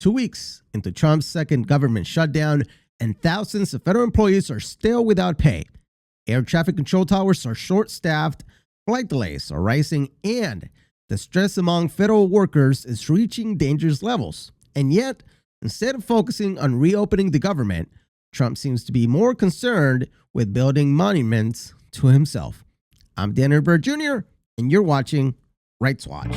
2 weeks into Trump's second government shutdown, and thousands of federal employees are still without pay. Air traffic control towers are short-staffed, flight delays are rising, and the stress among federal workers is reaching dangerous levels. And yet, instead of focusing on reopening the government, Trump seems to be more concerned with building monuments to himself. I'm Dan Rivera Jr., and you're watching Rights Watch.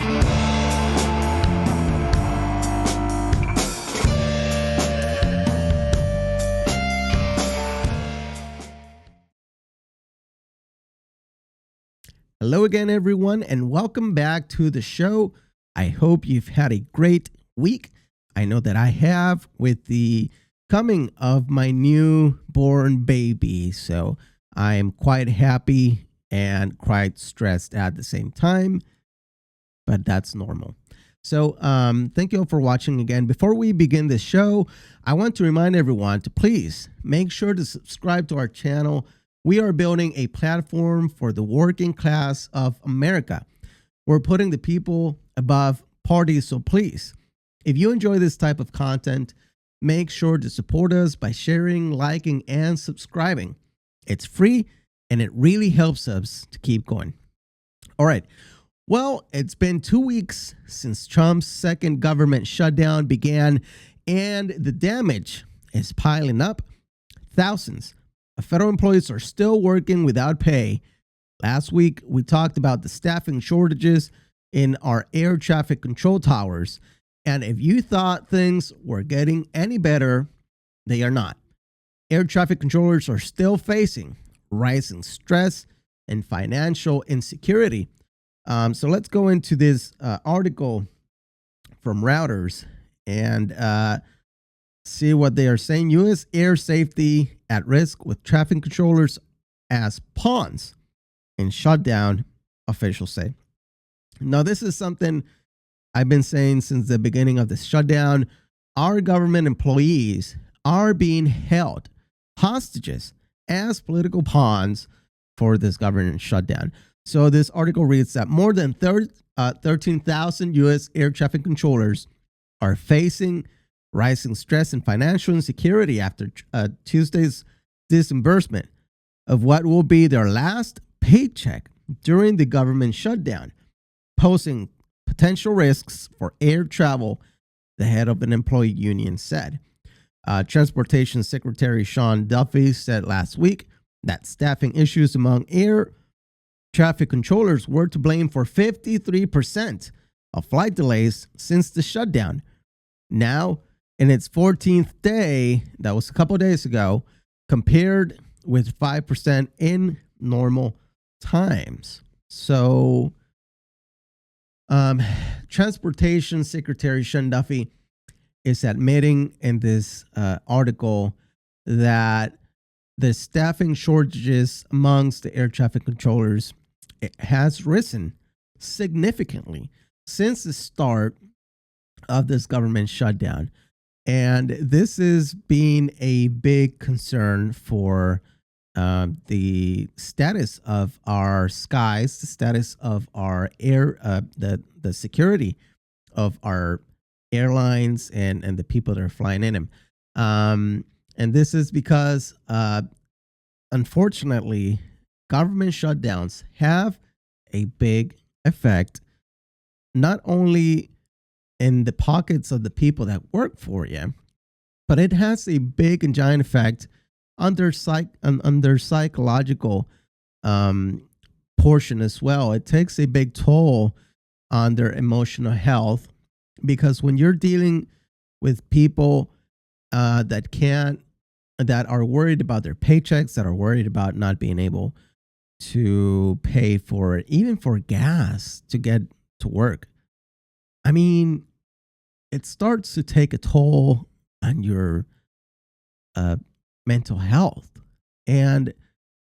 Hello again, everyone, and welcome back to the show. I hope you've had a great week. I know that I have with the coming of my newborn baby, so I am quite happy and quite stressed at the same time, but that's normal. So thank you all for watching again. Before we begin the show, I want to remind everyone to please make sure to subscribe to our channel. We are building a platform for the working class of America. We're putting the people above parties, so please, if you enjoy this type of content, make sure to support us by sharing, liking, and subscribing. It's free, and it really helps us to keep going. All right. Well, it's been 2 weeks since Trump's second government shutdown began, and the damage is piling up. Thousands of federal employees are still working without pay. Last week, we talked about the staffing shortages in our air traffic control towers. And if you thought things were getting any better, they are not. Air traffic controllers are still facing rising stress and financial insecurity. So let's go into this article from Reuters and see what they are saying. U.S. air safety at risk with traffic controllers as pawns in shutdown, officials say. Now, this is something I've been saying since the beginning of this shutdown. Our government employees are being held hostages as political pawns for this government shutdown. So this article reads that more than 13,000 U.S. air traffic controllers are facing rising stress and financial insecurity after Tuesday's disbursement of what will be their last paycheck during the government shutdown, posing potential risks for air travel, the head of an employee union said. Transportation Secretary Sean Duffy said last week that staffing issues among air traffic controllers were to blame for 53% of flight delays since the shutdown. Now, in its 14th day, that was a couple of days ago, compared with 5% in normal times. So, Transportation Secretary Sean Duffy is admitting in this article that the staffing shortages amongst the air traffic controllers has risen significantly since the start of this government shutdown. And this is being a big concern for the status of our skies, the status of our air, the security of our airlines and the people that are flying in them. And this is because, unfortunately, government shutdowns have a big effect, not only in the pockets of the people that work for you, but it has a big and giant effect on their psychological portion as well. It takes a big toll on their emotional health, because when you're dealing with people that are worried about their paychecks, that are worried about not being able to pay for even for gas to get to work, I mean, it starts to take a toll on your mental health. And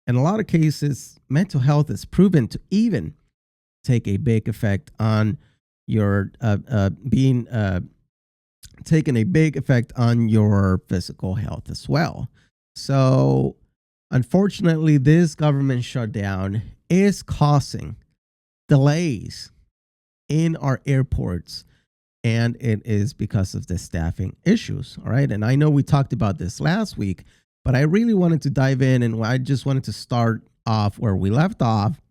in a lot of cases, mental health is proven to even take a big effect on your taking a big effect on your physical health as well. So, unfortunately, this government shutdown is causing delays in our airports and it is because of the staffing issues. All right. And I know we talked about this last week, but I really wanted to dive in, and I just wanted to start off where we left off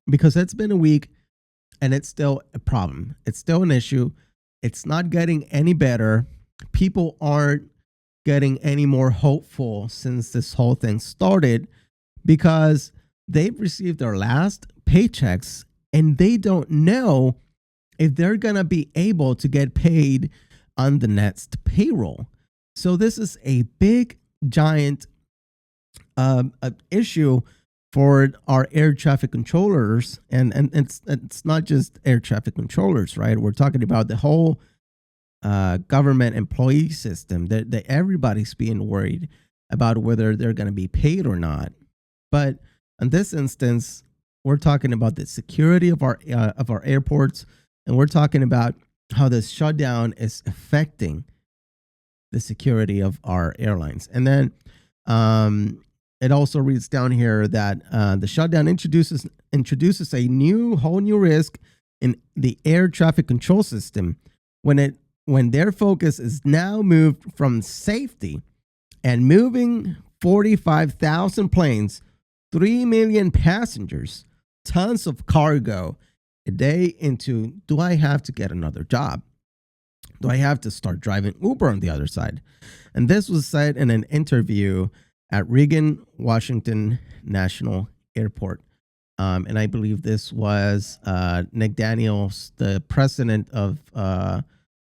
because it's been a week and it's still a problem. It's still an issue. It's not getting any better. People aren't getting any more hopeful since this whole thing started because they've received their last paychecks and they don't know if they're going to be able to get paid on the next payroll. So this is a big, giant issue for our air traffic controllers. And it's not just air traffic controllers, right? We're talking about the whole government employee system that everybody's being worried about whether they're going to be paid or not. But in this instance, we're talking about the security of our airports, and we're talking about how this shutdown is affecting the security of our airlines. And then it also reads down here that the shutdown introduces a whole new risk in the air traffic control system when their focus is now moved from safety and moving 45,000 planes, 3 million passengers, tons of cargo a day into, do I have to get another job? Do I have to start driving Uber on the other side? And this was said in an interview at Reagan Washington National Airport. And I believe this was Nick Daniels, the president of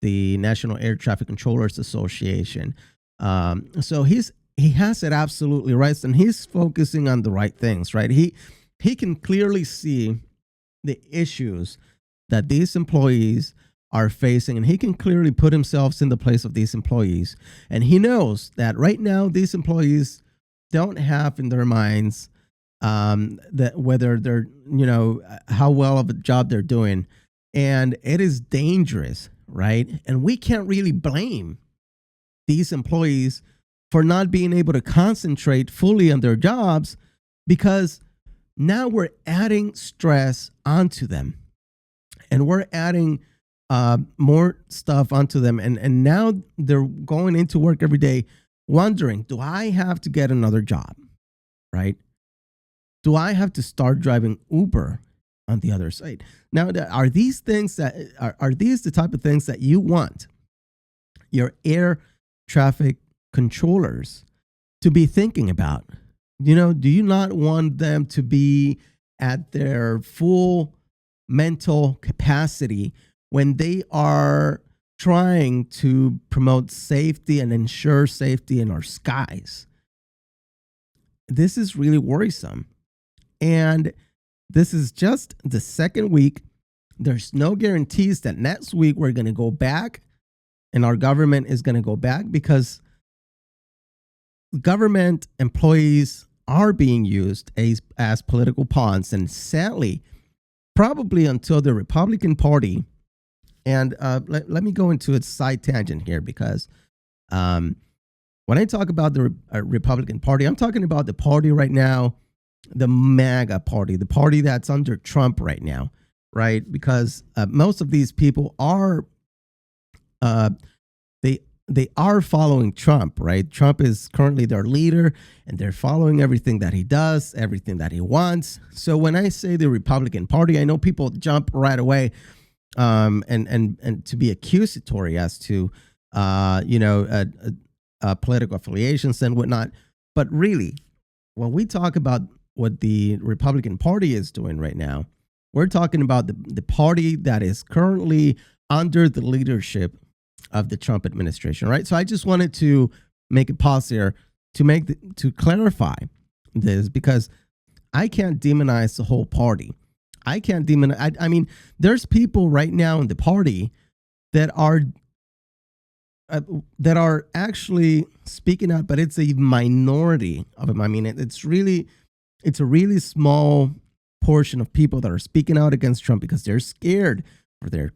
the National Air Traffic Controllers Association. So he has it absolutely right, and he's focusing on the right things, right? He can clearly see the issues that these employees are facing, and he can clearly put himself in the place of these employees. And he knows that right now these employees don't have in their minds that whether they're, how well of a job they're doing. And it is dangerous, right? And we can't really blame these employees for not being able to concentrate fully on their jobs, because now we're adding stress onto them, and we're adding more stuff onto them. And now they're going into work every day wondering, do I have to get another job, right? Do I have to start driving Uber on the other side? Now, are these things that are these the type of things that you want your air traffic controllers to be thinking about? Do you not want them to be at their full mental capacity when they are trying to promote safety and ensure safety in our skies? This is really worrisome. And this is just the second week. There's no guarantees that next week we're going to go back and our government is going to go back, because government employees are being used as political pawns. And sadly, probably until the Republican Party, and let me go into a side tangent here, because when I talk about the Republican Party, I'm talking about the party right now, the MAGA party, the party that's under Trump right now, right? Because most of these people are they are following Trump, right? Trump is currently their leader, and they're following everything that he does, everything that he wants. So when I say the Republican Party, I know people jump right away and to be accusatory as to political affiliations and whatnot. But really, when we talk about what the Republican Party is doing right now, we're talking about the party that is currently under the leadership of the Trump administration, right? So I just wanted to make a pause here to clarify this, because I can't demonize the whole party. I can't demonize. I mean, there's people right now in the party that are actually speaking out, but it's a minority of them. I mean, it's a really small portion of people that are speaking out against Trump because they're scared for their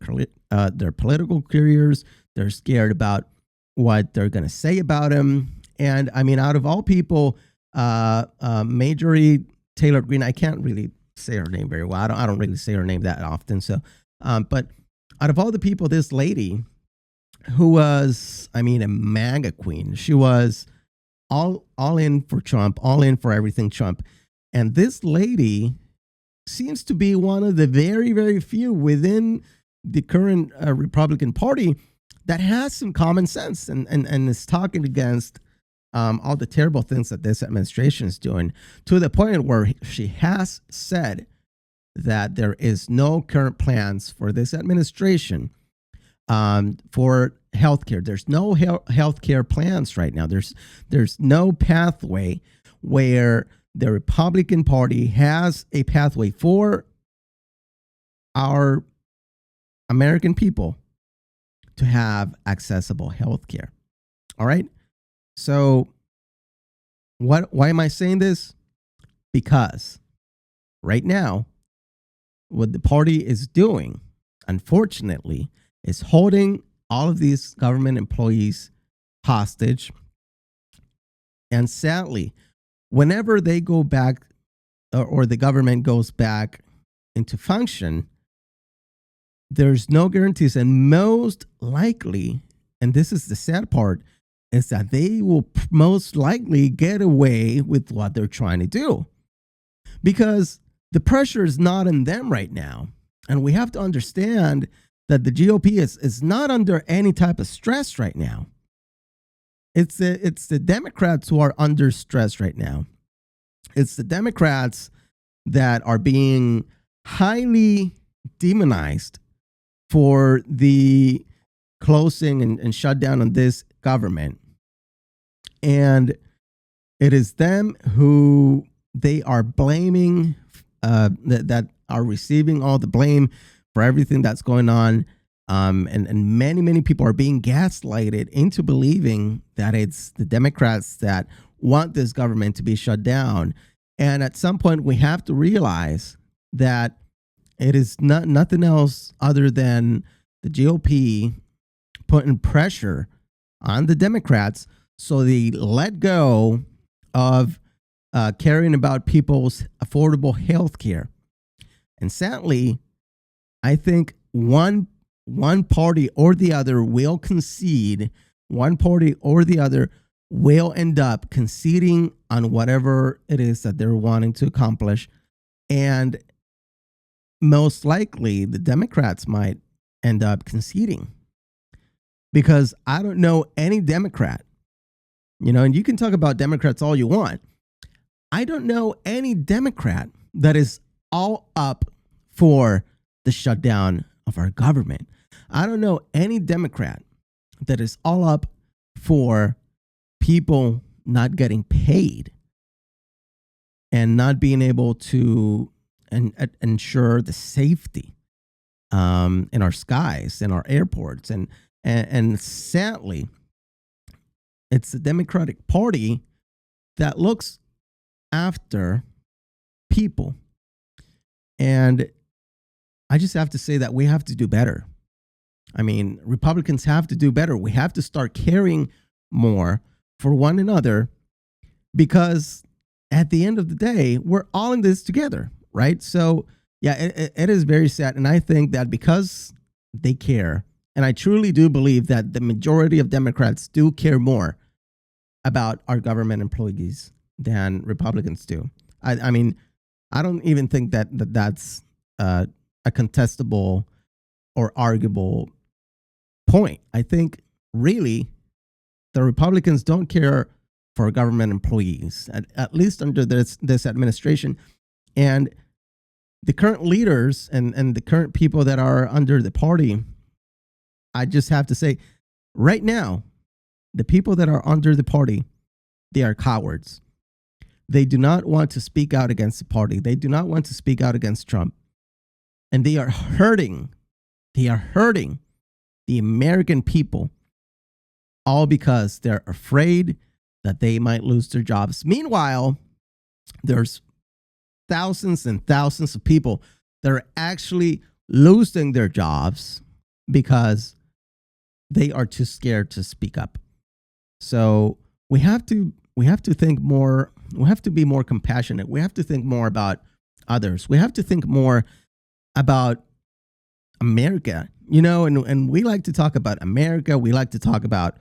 political careers. They're scared about what they're going to say about him. And I mean, out of all people, Marjorie Taylor Greene, I can't really say her name very well. I don't really say her name that often. So, but out of all the people, this lady who was, I mean, a MAGA queen, she was all in for Trump, all in for everything Trump. And this lady seems to be one of the very, very few within the current Republican Party that has some common sense and is talking against all the terrible things that this administration is doing, to the point where she has said that there is no current plans for this administration for healthcare. There's no healthcare plans right now. There's no pathway where the Republican Party has a pathway for our American people to have accessible healthcare. All right. So why am I saying this? Because right now, what the party is doing, unfortunately, is holding all of these government employees hostage. And sadly, whenever they go back or the government goes back into function, there's no guarantees. And most likely, and this is the sad part, is that they will most likely get away with what they're trying to do, because the pressure is not on them right now. And we have to understand that the GOP is not under any type of stress right now. It's the Democrats who are under stress right now. It's the Democrats that are being highly demonized for the closing and shutdown on this government. And it is them who they are blaming, that are receiving all the blame for everything that's going on. And many people are being gaslighted into believing that it's the Democrats that want this government to be shut down. And at some point, we have to realize that it is nothing else other than the GOP putting pressure on the Democrats so they let go of caring about people's affordable health care. And sadly, I think one party or the other will concede. One party or the other will end up conceding on whatever it is that they're wanting to accomplish. And most likely the Democrats might end up conceding, because I don't know any Democrat, and you can talk about Democrats all you want. I don't know any Democrat that is all up for the shutdown of our government. I don't know any Democrat that is all up for people not getting paid and not being able to ensure the safety in our skies, in our airports. And sadly, it's the Democratic Party that looks after people. And I just have to say that we have to do better. I mean, Republicans have to do better. We have to start caring more for one another, because at the end of the day, we're all in this together, right? So, yeah, it is very sad. And I think that because they care, and I truly do believe that the majority of Democrats do care more about our government employees than Republicans do. I mean, I don't even think that's a contestable or arguable point. I think really the Republicans don't care for government employees, at least under this administration. And the current leaders and the current people that are under the party, I just have to say, right now, the people that are under the party, they are cowards. They do not want to speak out against the party. They do not want to speak out against Trump. And they are hurting. They are hurting the American people, all because they're afraid that they might lose their jobs. Meanwhile, there's thousands and thousands of people that are actually losing their jobs because they are too scared to speak up. So we have to think more. We have to be more compassionate. We have to think more about others. We have to think more about America. and we like to talk about America. We like to talk about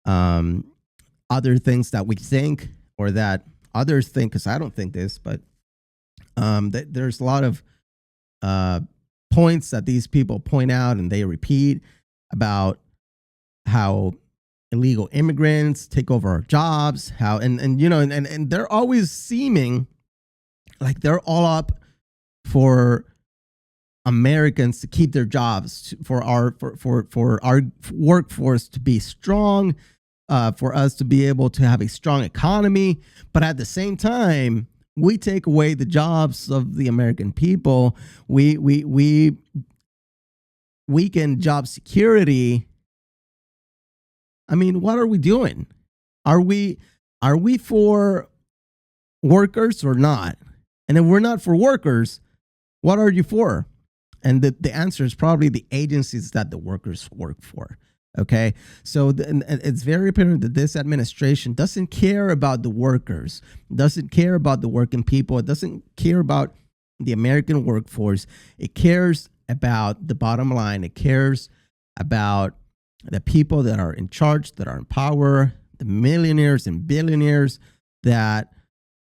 other things that we think or that others think, because I don't think this, but there's a lot of points that these people point out and they repeat about how illegal immigrants take over our jobs, how and they're always seeming like they're all up for Americans to keep their jobs, for our workforce to be strong, for us to be able to have a strong economy. But at the same time, we take away the jobs of the American people. We weaken job security. I mean, what are we doing? Are we for workers or not? And if we're not for workers, what are you for? And the answer is probably the agencies that the workers work for. Okay, so it's very apparent that this administration doesn't care about the workers, doesn't care about the working people, it doesn't care about the American workforce. It cares about the bottom line. It cares about the people that are in charge, that are in power, the millionaires and billionaires that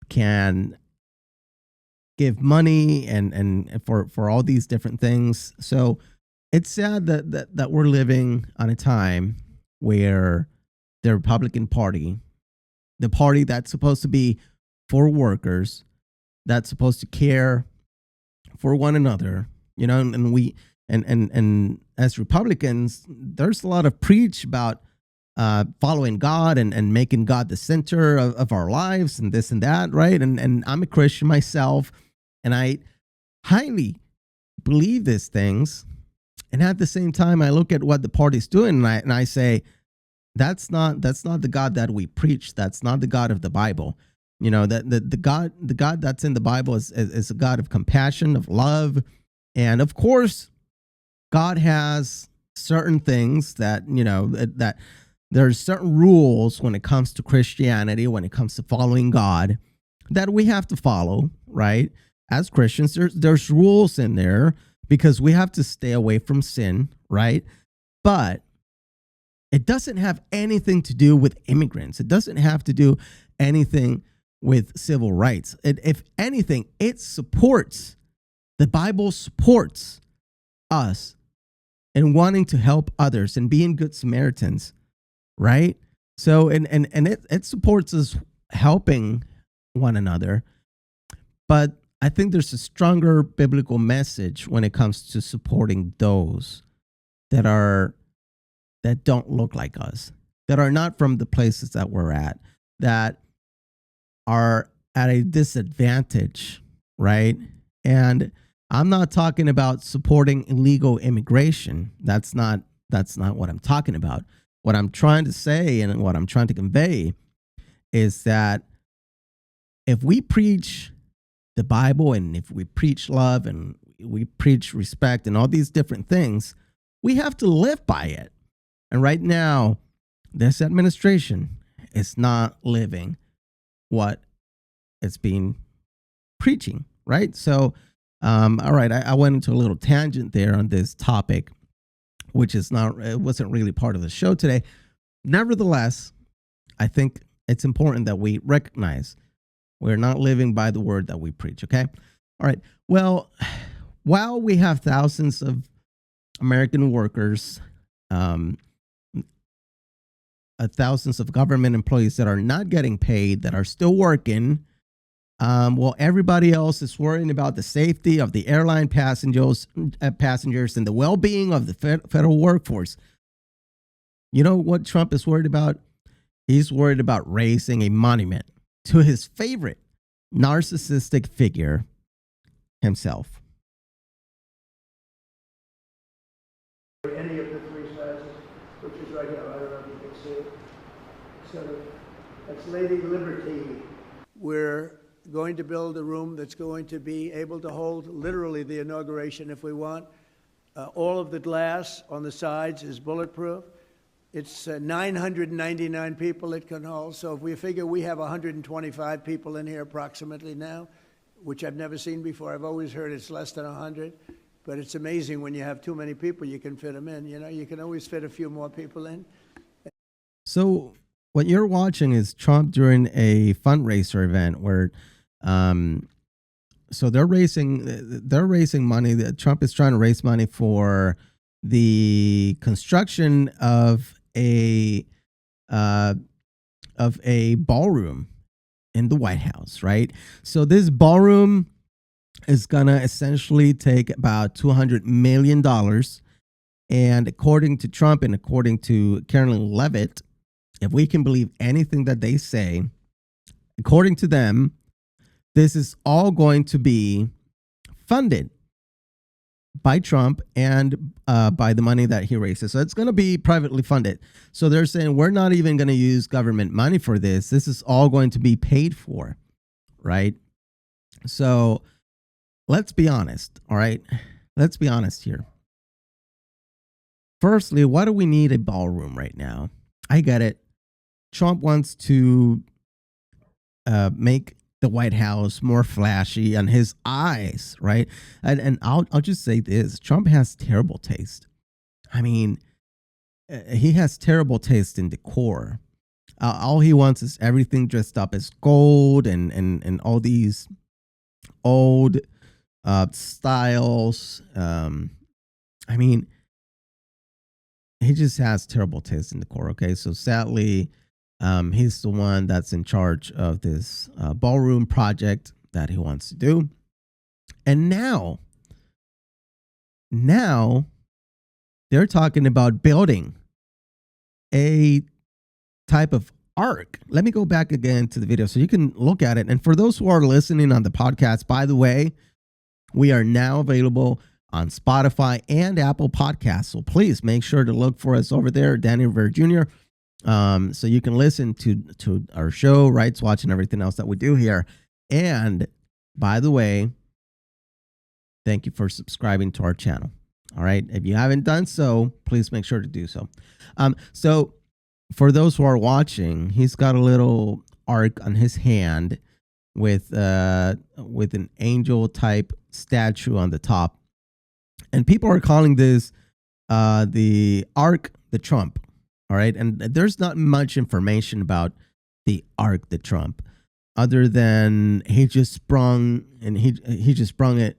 can give money and for all these different things. So it's sad that we're living on a time where the Republican Party, the party that's supposed to be for workers, that's supposed to care for one another, and we and as Republicans, there's a lot of preach about following God and making God the center of our lives and this and that, right? And I'm a Christian myself, and I highly believe these things. And at the same time, I look at what the party's doing, and I say, that's not the God that we preach. That's not the God of the Bible. That the God that's in the Bible is a God of compassion, of love, and of course, God has certain things that that there's certain rules when it comes to Christianity, when it comes to following God, that we have to follow, right? As Christians, there's rules in there, because we have to stay away from sin, right? But it doesn't have anything to do with immigrants. It doesn't have to do anything with civil rights. If anything, the Bible supports us in wanting to help others and being good Samaritans, right? So, and it supports us helping one another. But I think there's a stronger biblical message when it comes to supporting those that don't look like us, that are not from the places that we're at, that are at a disadvantage, right? And I'm not talking about supporting illegal immigration. That's not what I'm talking about. What I'm trying to say and what I'm trying to convey is that if we preach the Bible, and if we preach love and we preach respect and all these different things, we have to live by it. And right now, this administration is not living what it's been preaching, right? So, all right, I went into a little tangent there on this topic, which it wasn't really part of the show today. Nevertheless, I think it's important that we recognize we're not living by the word that we preach, okay? All right. Well, while we have thousands of American workers, thousands of government employees that are not getting paid, that are still working, well, everybody else is worrying about the safety of the airline passengers and the well-being of the federal workforce. You know what Trump is worried about? He's worried about raising a monument to his favorite narcissistic figure, himself. Any of the three sizes, which is right here. I don't know if you can see it. So that's Lady Liberty. We're going to build a room that's going to be able to hold literally the inauguration if we want. All of the glass on the sides is bulletproof. It's 999 people it can hold. So if we figure we have 125 people in here approximately now, which I've never seen before. I've always heard it's less than 100. But it's amazing when you have too many people, you can fit them in. You know, you can always fit a few more people in. So what you're watching is Trump during a fundraiser event where, so they're raising money. Trump is trying to raise money for the construction of a ballroom in the White House, right? So this ballroom is gonna essentially take about $200 million. And according to Trump and according to Carolyn Levitt, if we can believe anything that they say, according to them, this is all going to be funded by Trump and by the money that he raises. So it's going to be privately funded. So they're saying we're not even going to use government money for this. This is all going to be paid for, right? So let's be honest, all right? Let's be honest here. Firstly, why do we need a ballroom right now? I get it. Trump wants to make the White House more flashy on his eyes, right? And I'll just say this: Trump has terrible taste. I mean, he has terrible taste in decor. All he wants is everything dressed up as gold and all these old styles. I mean, he just has terrible taste in decor. Okay, so sadly, he's the one that's in charge of this ballroom project that he wants to do. And now they're talking about building a type of ark. Let me go back again to the video so you can look at it. And for those who are listening on the podcast, by the way, we are now available on Spotify and Apple Podcasts. So please make sure to look for us over there, Danny Rivera Jr., so you can listen to our show, Rights Watch, and everything else that we do here. And by the way, thank you for subscribing to our channel. All right. If you haven't done so, please make sure to do so. So for those who are watching, he's got a little ark on his hand with an angel type statue on the top. And people are calling this the Ark the Trump. All right. And there's not much information about the Ark the Trump other than he just sprung it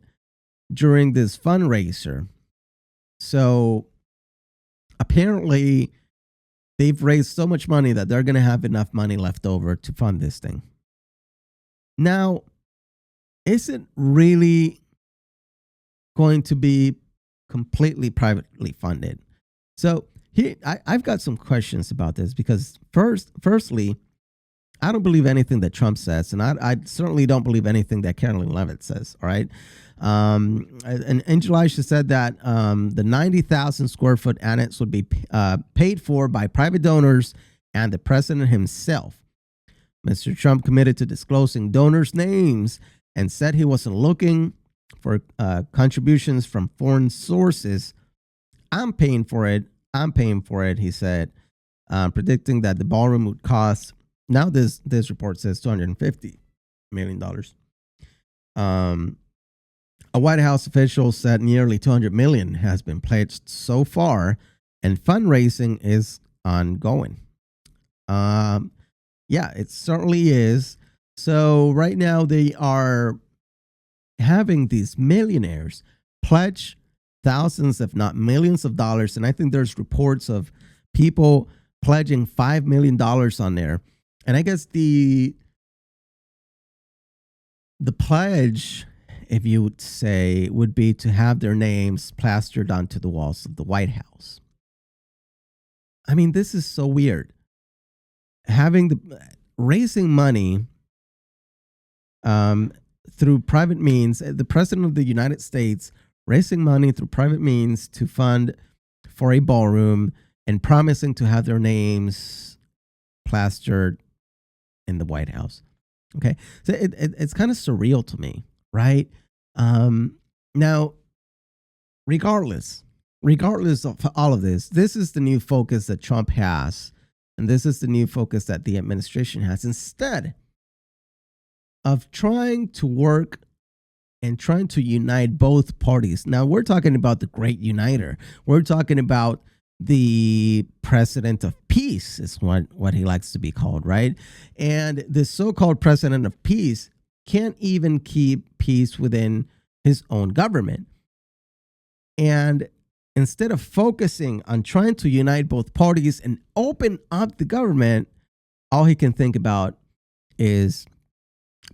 during this fundraiser. So apparently they've raised so much money that they're going to have enough money left over to fund this thing. Now, is it really going to be completely privately funded? So here, I've got some questions about this because firstly, I don't believe anything that Trump says, and I certainly don't believe anything that Carolyn Levitt says. All right, and Angel Aisha said that the 90,000 square foot annex would be paid for by private donors and the president himself. Mr. Trump committed to disclosing donors' names and said he wasn't looking for contributions from foreign sources. I'm paying for it, he said, predicting that the ballroom would cost, now this report says $250 million. A White House official said nearly $200 million has been pledged so far, and fundraising is ongoing. Yeah, it certainly is. So right now they are having these millionaires pledge thousands, if not millions of dollars. And I think there's reports of people pledging $5 million on there. And I guess the pledge, if you would say, would be to have their names plastered onto the walls of the White House. I mean, this is so weird. Raising money through private means, the president of the United States raising money through private means to fund for a ballroom and promising to have their names plastered in the White House. Okay, so it's kind of surreal to me, right? Now, regardless of all of this, this is the new focus that Trump has, and this is the new focus that the administration has. Instead of trying to work and trying to unite both parties. Now, we're talking about the great uniter. We're talking about the president of peace, is what he likes to be called, right? And the so-called president of peace can't even keep peace within his own government. And instead of focusing on trying to unite both parties and open up the government, all he can think about is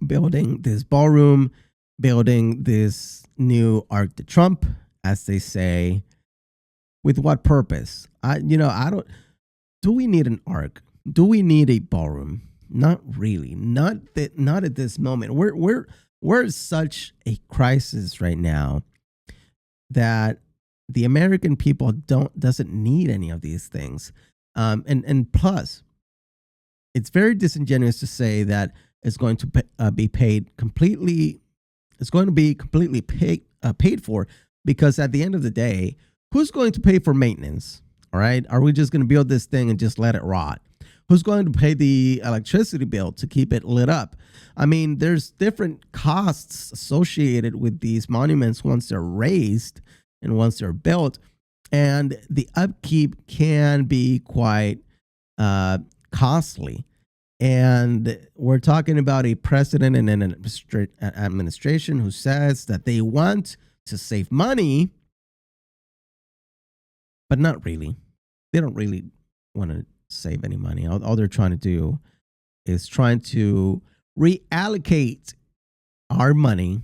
building this ballroom, building this new Arc de Trump, as they say. With what purpose? I don't. Do we need an arc? Do we need a ballroom? Not really. Not at this moment. We're in such a crisis right now that the American people doesn't need any of these things. And plus, it's very disingenuous to say that it's going to be paid completely. It's going to be completely paid for, because at the end of the day, who's going to pay for maintenance? All right. Are we just going to build this thing and just let it rot? Who's going to pay the electricity bill to keep it lit up? I mean, there's different costs associated with these monuments once they're raised and once they're built. And the upkeep can be quite costly. And we're talking about a president and an administration who says that they want to save money, but not really. They don't really want to save any money. All they're trying to do is trying to reallocate our money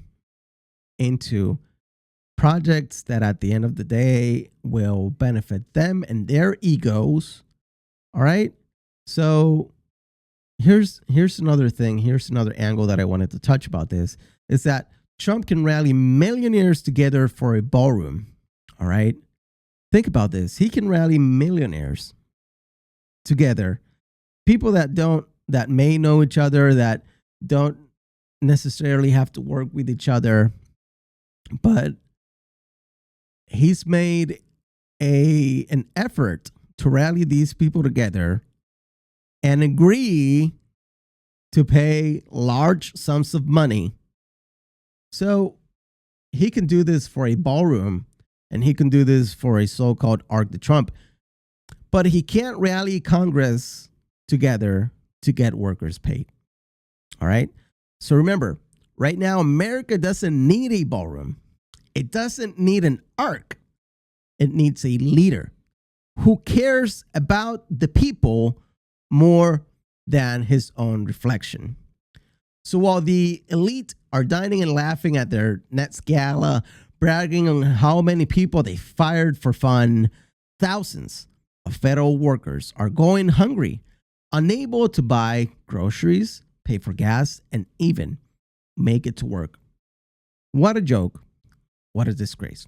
into projects that at the end of the day will benefit them and their egos. All right. So here's another thing. Here's another angle that I wanted to touch about this, is that Trump can rally millionaires together for a ballroom. All right. Think about this. He can rally millionaires together, people that may know each other, that don't necessarily have to work with each other, but he's made an effort to rally these people together and agree to pay large sums of money. So he can do this for a ballroom, and he can do this for a so-called Arc de Trump, but he can't rally Congress together to get workers paid. All right. So remember, right now, America doesn't need a ballroom. It doesn't need an arc. It needs a leader who cares about the people more than his own reflection. So while the elite are dining and laughing at their next gala, bragging on how many people they fired for fun, thousands of federal workers are going hungry, unable to buy groceries, pay for gas, and even make it to work. What a joke. What a disgrace.